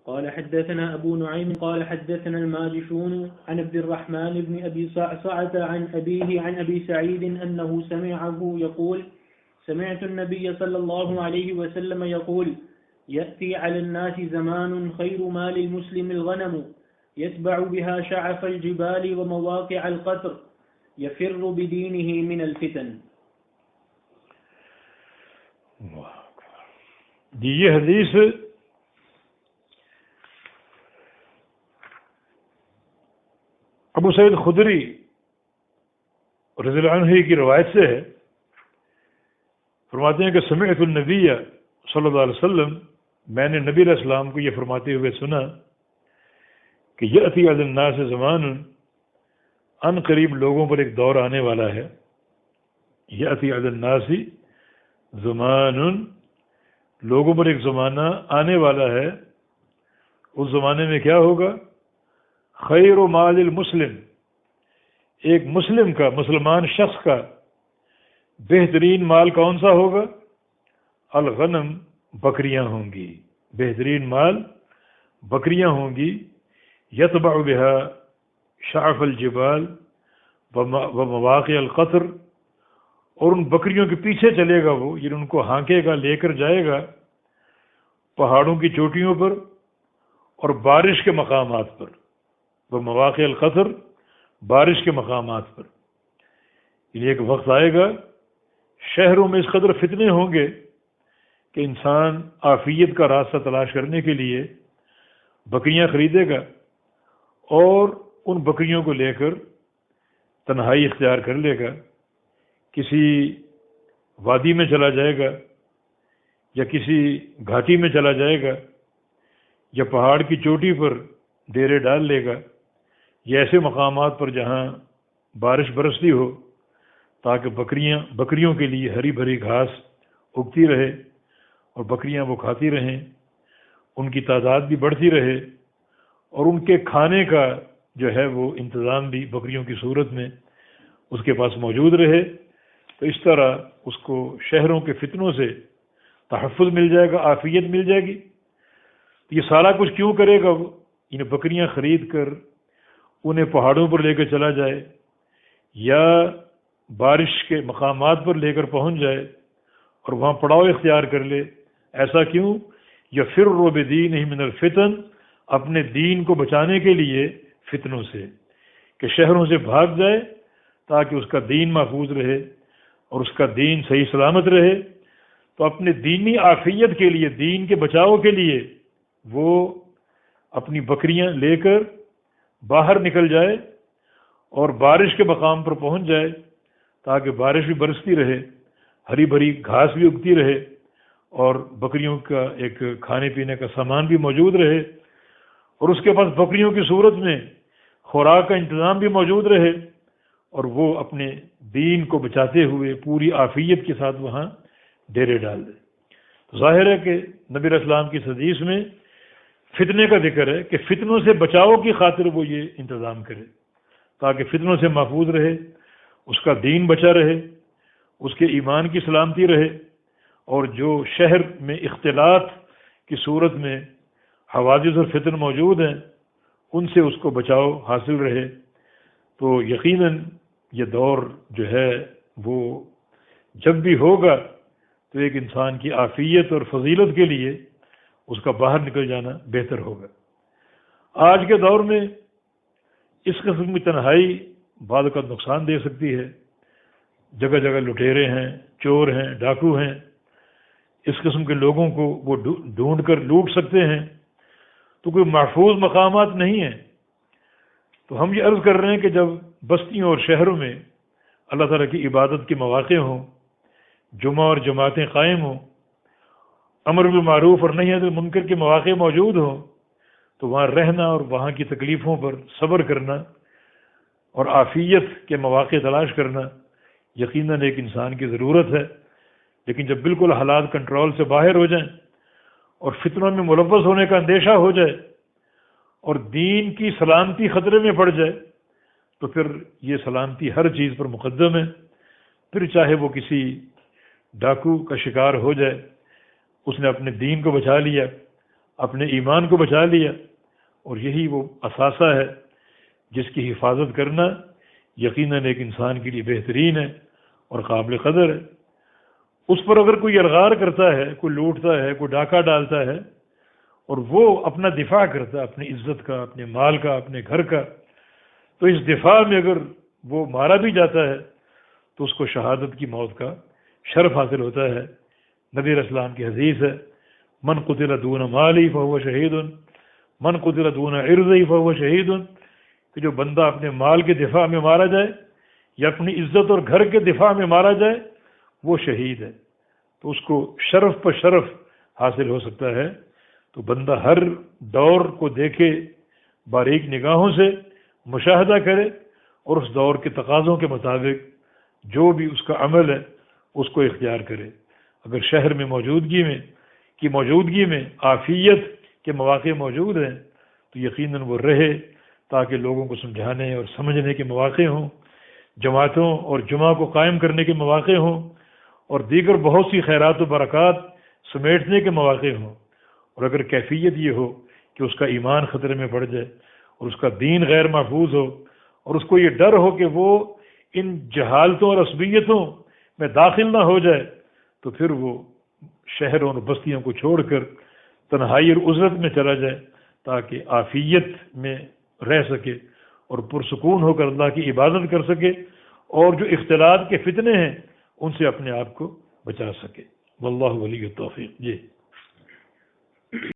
قال حدثنا أبو نعيم قال حدثنا الماجشون عن عبد الرحمن بن أبي صعصعة عن أبيه عن أبي سعيد أنه سمعه يقول سمعت النبي صلى الله عليه وسلم يقول يأتي على الناس زمان خير مال المسلم الغنم يتبع بها شعف الجبال ومواقع القطر يفر بدينه من الفتن. یہ حدیث ابو سعید خدری رضی اللہ عنہ کی روایت سے ہے. فرماتے ہیں کہ سمعت النبی صلی اللہ علیہ وسلم، میں نے نبی علیہ السلام کو یہ فرماتے ہوئے سنا کہ یأتی علی الناس زمان، ان قریب لوگوں پر ایک دور آنے والا ہے. یأتی علی الناس زمان، لوگوں پر ایک زمانہ آنے والا ہے. اس زمانے میں کیا ہوگا؟ خیر و مال المسلم، ایک مسلم کا، مسلمان شخص کا بہترین مال کون سا ہوگا؟ الغنم، بکریاں ہوں گی. بہترین مال بکریاں ہوں گی. یتبع بها شعف الجبال ومواقع القطر، اور ان بکریوں کے پیچھے چلے گا وہ، یعنی ان کو ہانکے گا، لے کر جائے گا پہاڑوں کی چوٹیوں پر اور بارش کے مقامات پر. ومواقع القطر، بارش کے مقامات پر. یعنی ایک وقت آئے گا شہروں میں اس قدر فتنے ہوں گے کہ انسان عافیت کا راستہ تلاش کرنے کے لیے بکریاں خریدے گا اور ان بکریوں کو لے کر تنہائی اختیار کر لے گا، کسی وادی میں چلا جائے گا یا کسی گھاٹی میں چلا جائے گا یا پہاڑ کی چوٹی پر ڈیرے ڈال لے گا، یا ایسے مقامات پر جہاں بارش برستی ہو تاکہ بکریوں کے لیے ہری بھری گھاس اگتی رہے اور بکریاں وہ کھاتی رہیں، ان کی تعداد بھی بڑھتی رہے اور ان کے کھانے کا جو ہے وہ انتظام بھی بکریوں کی صورت میں اس کے پاس موجود رہے. تو اس طرح اس کو شہروں کے فتنوں سے تحفظ مل جائے گا، عافیت مل جائے گی. یہ سارا کچھ کیوں کرے گا وہ؟ انہیں بکریاں خرید کر انہیں پہاڑوں پر لے کر چلا جائے یا بارش کے مقامات پر لے کر پہنچ جائے اور وہاں پڑاؤ اختیار کر لے. ایسا کیوں؟ یفر بدینہ من الفتن، اپنے دین کو بچانے کے لیے فتنوں سے، کہ شہروں سے بھاگ جائے تاکہ اس کا دین محفوظ رہے اور اس کا دین صحیح سلامت رہے. تو اپنے دینی عافیت کے لیے، دین کے بچاؤ کے لیے وہ اپنی بکریاں لے کر باہر نکل جائے اور بارش کے مقام پر پہنچ جائے تاکہ بارش بھی برستی رہے، ہری بھری گھاس بھی اگتی رہے اور بکریوں کا ایک کھانے پینے کا سامان بھی موجود رہے اور اس کے پاس بکریوں کی صورت میں خوراک کا انتظام بھی موجود رہے اور وہ اپنے دین کو بچاتے ہوئے پوری عافیت کے ساتھ وہاں ڈیرے ڈال دے. ظاہر ہے کہ نبی علیہ السلام کی حدیث میں فتنے کا ذکر ہے کہ فتنوں سے بچاؤ کی خاطر وہ یہ انتظام کرے تاکہ فتنوں سے محفوظ رہے، اس کا دین بچا رہے، اس کے ایمان کی سلامتی رہے، اور جو شہر میں اختلاط کی صورت میں حوادث اور فتن موجود ہیں ان سے اس کو بچاؤ حاصل رہے. تو یقیناً یہ دور جو ہے وہ جب بھی ہوگا تو ایک انسان کی عافیت اور فضیلت کے لیے اس کا باہر نکل جانا بہتر ہوگا. آج کے دور میں اس قسم کی تنہائی بعض کا نقصان دے سکتی ہے. جگہ جگہ لٹیرے ہیں، چور ہیں، ڈاکو ہیں، اس قسم کے لوگوں کو وہ ڈھونڈ کر لوٹ سکتے ہیں. تو کوئی محفوظ مقامات نہیں ہیں. تو ہم یہ عرض کر رہے ہیں کہ جب بستیوں اور شہروں میں اللہ تعالیٰ کی عبادت کے مواقع ہوں، جمعہ اور جماعتیں قائم ہوں، امر بالمعروف اور نہی عن المنکر کے مواقع موجود ہوں، تو وہاں رہنا اور وہاں کی تکلیفوں پر صبر کرنا اور عافیت کے مواقع تلاش کرنا یقیناً ایک انسان کی ضرورت ہے. لیکن جب بالکل حالات کنٹرول سے باہر ہو جائیں اور فتنوں میں ملوث ہونے کا اندیشہ ہو جائے اور دین کی سلامتی خطرے میں پڑ جائے تو پھر یہ سلامتی ہر چیز پر مقدم ہے. پھر چاہے وہ کسی ڈاکو کا شکار ہو جائے، اس نے اپنے دین کو بچا لیا، اپنے ایمان کو بچا لیا، اور یہی وہ اثاثہ ہے جس کی حفاظت کرنا یقیناً ایک انسان کے لیے بہترین ہے اور قابل قدر ہے۔ اس پر اگر کوئی الغار کرتا ہے، کوئی لوٹتا ہے، کوئی ڈاکہ ڈالتا ہے، اور وہ اپنا دفاع کرتا ہے اپنی عزت کا، اپنے مال کا، اپنے گھر کا، تو اس دفاع میں اگر وہ مارا بھی جاتا ہے تو اس کو شہادت کی موت کا شرف حاصل ہوتا ہے۔ نبی علیہ السلام کی حدیث ہے، من قتل دون مالی فہو شہید، من قتل دون عرضی فہو شہید، کہ جو بندہ اپنے مال کے دفاع میں مارا جائے یا اپنی عزت اور گھر کے دفاع میں مارا جائے وہ شہید ہے، تو اس کو شرف پر شرف حاصل ہو سکتا ہے۔ تو بندہ ہر دور کو دیکھے، باریک نگاہوں سے مشاہدہ کرے، اور اس دور کے تقاضوں کے مطابق جو بھی اس کا عمل ہے اس کو اختیار کرے۔ اگر شہر میں موجودگی میں عافیت کے مواقع موجود ہیں تو یقیناً وہ رہے، تاکہ لوگوں کو سمجھانے اور سمجھنے کے مواقع ہوں، جماعتوں اور جمعہ کو قائم کرنے کے مواقع ہوں، اور دیگر بہت سی خیرات و برکات سمیٹنے کے مواقع ہوں۔ اور اگر کیفیت یہ ہو کہ اس کا ایمان خطرے میں پڑ جائے اور اس کا دین غیر محفوظ ہو، اور اس کو یہ ڈر ہو کہ وہ ان جہالتوں اور عصبیتوں میں داخل نہ ہو جائے، تو پھر وہ شہروں اور بستیوں کو چھوڑ کر تنہائی اور عزلت میں چلا جائے، تاکہ عافیت میں رہ سکے اور پرسکون ہو کر اللہ کی عبادت کر سکے، اور جو اختلاط کے فتنے ہیں ان سے اپنے آپ کو بچا سکے۔ واللہ ولی التوفیق۔ جی